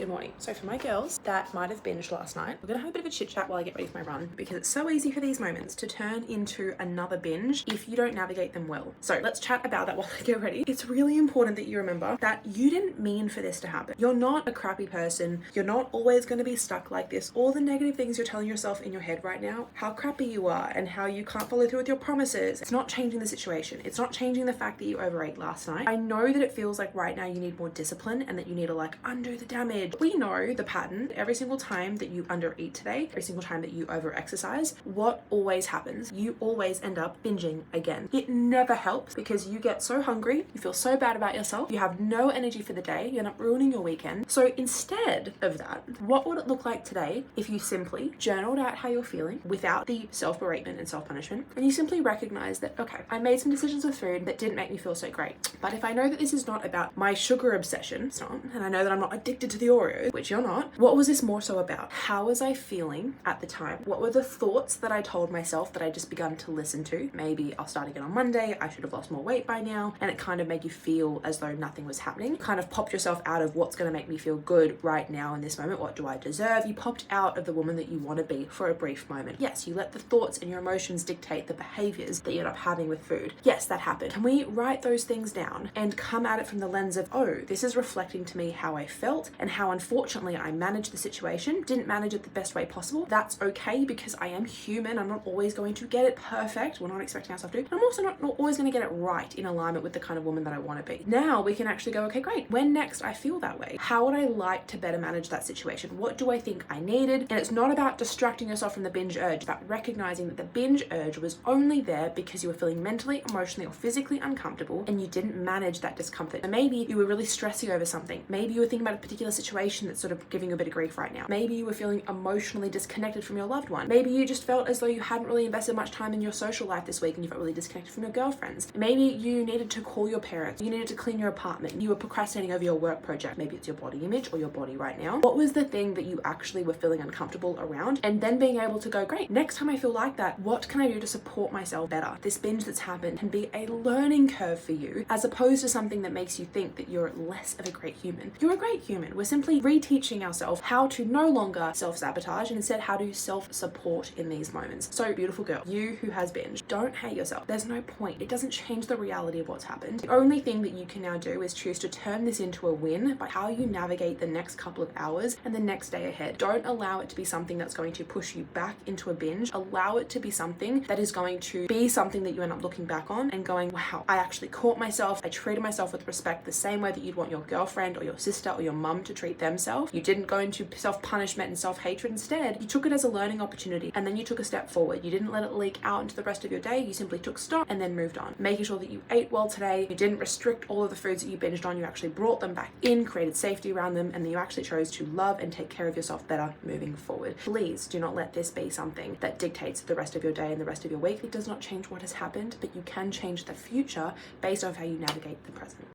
Good morning. So for my girls that might have binged last night, we're gonna have a bit of a chit chat while I get ready for my run, because it's so easy for these moments to turn into another binge if you don't navigate them well. So let's chat about that while I get ready. It's really important that you remember that you didn't mean for this to happen. You're not a crappy person. You're not always gonna be stuck like this. All the negative things you're telling yourself in your head right now, how crappy you are and how you can't follow through with your promises, it's not changing the situation. It's not changing the fact that you overate last night. I know that it feels like right now you need more discipline and that you need to like undo the damage. We know the pattern. Every single time that you undereat today, every single time that you over exercise, what always happens? You always end up binging again. It never helps because you get so hungry, you feel so bad about yourself, you have no energy for the day, you're not ruining your weekend. So instead of that, what would it look like today if you simply journaled out how you're feeling without the self-beratement and self-punishment, and you simply recognize that, okay, I made some decisions with food that didn't make me feel so great. But if I know that this is not about my sugar obsession, it's not, and I know that I'm not addicted to the Oreos, which you're not, what was this more so about? How was I feeling at the time? What were the thoughts that I told myself that I just begun to listen to? Maybe I'll start again on Monday, I should have lost more weight by now, and it kind of made you feel as though nothing was happening. You kind of popped yourself out of what's going to make me feel good right now in this moment. What do I deserve? You popped out of the woman that you want to be for a brief moment. Yes, you let the thoughts and your emotions dictate the behaviors that you end up having with food. Yes, that happened. Can we write those things down and come at it from the lens of, oh, this is reflecting to me how I felt and how unfortunately I managed the situation, didn't manage it the best way possible. That's okay because I am human. I'm not always going to get it perfect. We're not expecting ourselves to. And I'm also not always going to get it right in alignment with the kind of woman that I want to be. Now we can actually go, okay, great. When next I feel that way, how would I like to better manage that situation? What do I think I needed? And it's not about distracting yourself from the binge urge, it's about recognizing that the binge urge was only there because you were feeling mentally, emotionally, or physically uncomfortable and you didn't manage that discomfort. And maybe you were really stressing over something. Maybe you were thinking about a particular situation that's sort of giving you a bit of grief right now. Maybe you were feeling emotionally disconnected from your loved one. Maybe you just felt as though you hadn't really invested much time in your social life this week and you felt really disconnected from your girlfriends. Maybe you needed to call your parents. You needed to clean your apartment. You were procrastinating over your work project. Maybe it's your body image or your body right now. What was the thing that you actually were feeling uncomfortable around? And then being able to go, great, next time I feel like that, what can I do to support myself better? This binge that's happened can be a learning curve for you as opposed to something that makes you think that you're less of a great human. You're a great human. We're simply reteaching ourselves how to no longer self-sabotage and instead how to self-support in these moments. So beautiful girl, you who has binge, don't hate yourself. There's no point. It doesn't change the reality of what's happened. The only thing that you can now do is choose to turn this into a win by how you navigate the next couple of hours and the next day ahead. Don't allow it to be something that's going to push you back into a binge. Allow it to be something that is going to be something that you end up looking back on and going, wow, I actually caught myself. I treated myself with respect the same way that you'd want your girlfriend or your sister or your mum to treat themselves. You didn't go into self-punishment and self-hatred. Instead, you took it as a learning opportunity and then you took a step forward. You didn't let it leak out into the rest of your day. You simply took stock and then moved on. Making sure that you ate well today. You didn't restrict all of the foods that you binged on. You actually brought them back in, created safety around them, and then you actually chose to love and take care of yourself better moving forward. Please do not let this be something that dictates the rest of your day and the rest of your week. It does not change what has happened, but you can change the future based on how you navigate the present.